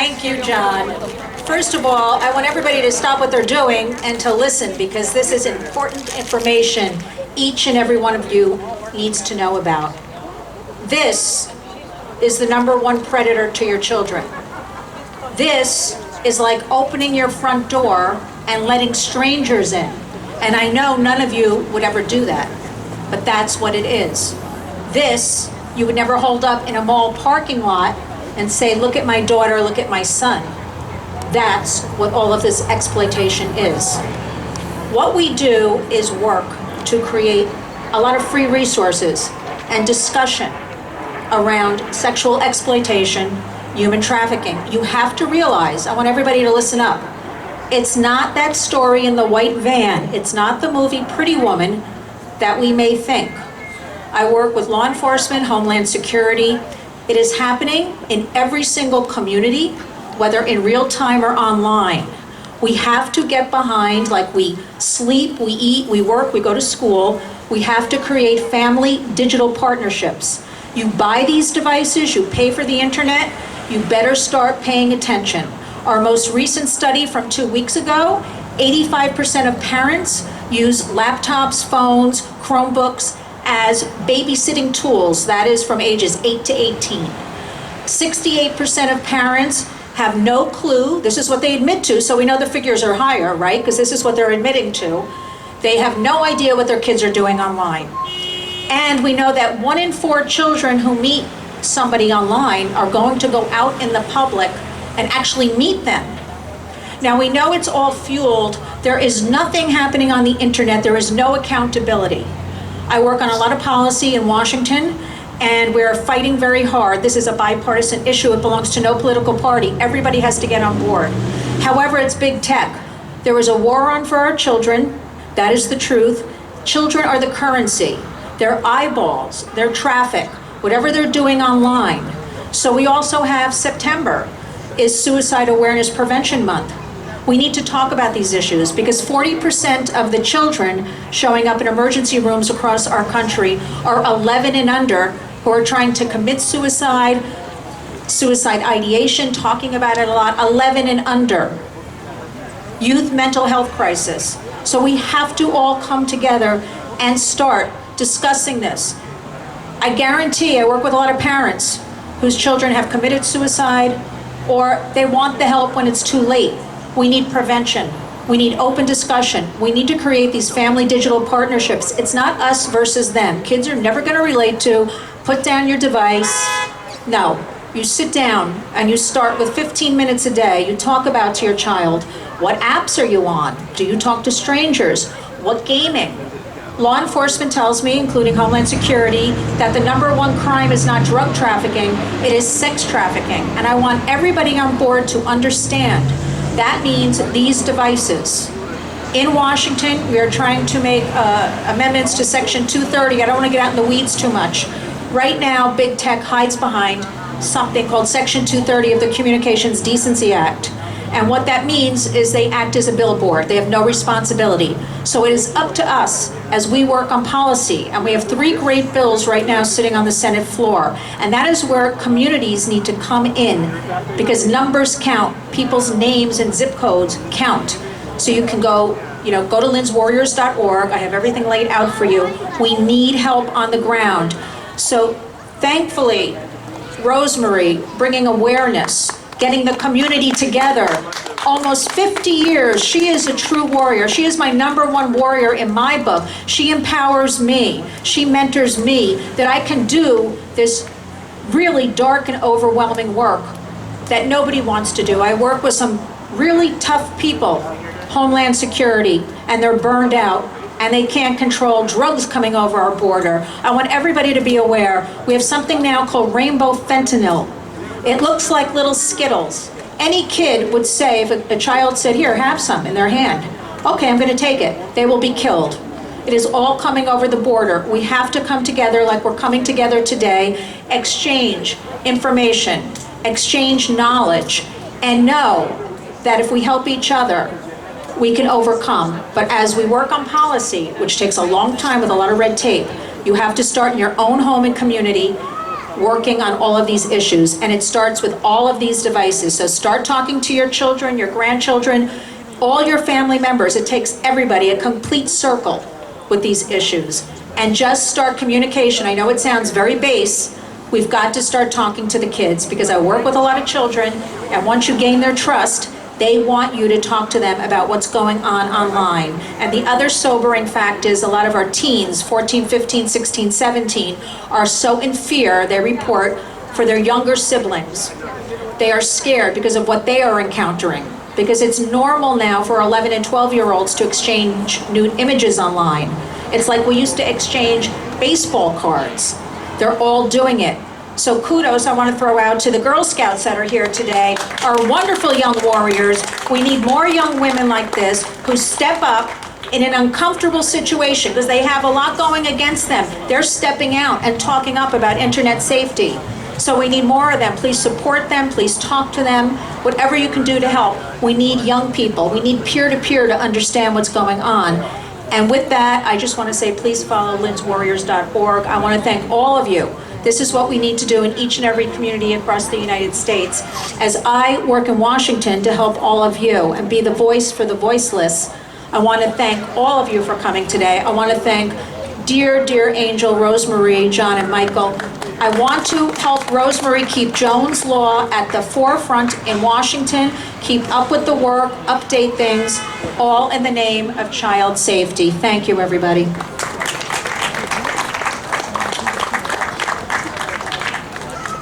Thank you, John. First of all, I want everybody to stop what they're doing and to listen, because this is important information each and every one of you needs to know about. This is the #1 predator to your children. This is like opening your front door and letting strangers in. And I know none of you would ever do that, but that's what it is. This, you would never hold up in a mall parking lot and say, look at my daughter, look at my son. That's what all of this exploitation is. What we do is work to create a lot of free resources and discussion around sexual exploitation, human trafficking. You have to realize, I want everybody to listen up, it's not that story in the white van, it's not the movie Pretty Woman that we may think. I work with law enforcement, Homeland Security. It is happening in every single community, whether in real time or online. We have to get behind, like we sleep, we eat, we work, we go to school. We have to create family digital partnerships. You buy these devices, you pay for the internet, you better start paying attention. Our most recent study from 2 weeks ago, 85% of parents use laptops, phones, Chromebooks as babysitting tools, that is from ages 8 to 18. 68% of parents have no clue, this is what they admit to, so we know the figures are higher, right? Because this is what they're admitting to. They have no idea what their kids are doing online. And we know that 1 in 4 children who meet somebody online are going to go out in the public and actually meet them. Now we know it's all fueled. There is nothing happening on the internet. There is no accountability. I work on a lot of policy in Washington, and we're fighting very hard. This is a bipartisan issue. It belongs to no political party. Everybody has to get on board. However, it's big tech. There is a war on for our children. That is the truth. Children are the currency. They're eyeballs, they're traffic, whatever they're doing online. So we also have September is Suicide Awareness Prevention Month. We need to talk about these issues because 40% of the children showing up in emergency rooms across our country are 11 and under who are trying to commit suicide, suicide ideation, talking about it a lot, 11 and under. Youth mental health crisis. So we have to all come together and start discussing this. I guarantee, I work with a lot of parents whose children have committed suicide or they want the help when it's too late. We need prevention. We need open discussion. We need to create these family digital partnerships. It's not us versus them. Kids are never going to relate to, put down your device. No, you sit down and you start with 15 minutes a day. You talk about to your child, what apps are you on? Do you talk to strangers? What gaming? Law enforcement tells me, including Homeland Security, that the #1 crime is not drug trafficking, it is sex trafficking. And I want everybody on board to understand that means these devices. In Washington, we are trying to make amendments to Section 230. I don't want to get out in the weeds too much. Right now, big tech hides behind something called Section 230 of the Communications Decency Act. And what that means is they act as a billboard. They have no responsibility. So it is up to us as we work on policy. And we have 3 great bills right now sitting on the Senate floor. And that is where communities need to come in because numbers count. People's names and zip codes count. So you can go to lynswarriors.org. I have everything laid out for you. We need help on the ground. So thankfully, Rosemary bringing awareness, getting the community together. Almost 50 years, she is a true warrior. She is my #1 warrior in my book. She empowers me. She mentors me that I can do this really dark and overwhelming work that nobody wants to do. I work with some really tough people, Homeland Security, and they're burned out and they can't control drugs coming over our border. I want everybody to be aware. We have something now called rainbow fentanyl. It looks like little Skittles. Any kid would say, if a child said, here, have some in their hand. Okay, I'm gonna take it. They will be killed. It is all coming over the border. We have to come together like we're coming together today, exchange information, exchange knowledge, and know that if we help each other, we can overcome. But as we work on policy, which takes a long time with a lot of red tape, you have to start in your own home and community. working on all of these issues, and it starts with all of these devices. So start talking to your children, your grandchildren, all your family members. It takes everybody, a complete circle with these issues. And just start communication. I know it sounds very base. We've got to start talking to the kids, because I work with a lot of children, and once you gain their trust, they want you to talk to them about what's going on online. And the other sobering fact is a lot of our teens, 14, 15, 16, 17, are so in fear, they report, for their younger siblings. They are scared because of what they are encountering. Because it's normal now for 11 and 12-year-olds to exchange nude images online. It's like we used to exchange baseball cards. They're all doing it. So kudos I want to throw out to the Girl Scouts that are here today, our wonderful young warriors. We need more young women like this who step up in an uncomfortable situation because they have a lot going against them. They're stepping out and talking up about internet safety. So we need more of them. Please support them. Please talk to them. Whatever you can do to help. We need young people. We need peer-to-peer to understand what's going on. And with that, I just want to say, please follow lynswarriors.org. I want to thank all of you. This is what we need to do in each and every community across the United States. As I work in Washington to help all of you and be the voice for the voiceless, I want to thank all of you for coming today. I want to thank dear, dear Angel, Rosemarie, John, and Michael. I want to help Rosemary keep Jones Law at the forefront in Washington, keep up with the work, update things, all in the name of child safety. Thank you, everybody.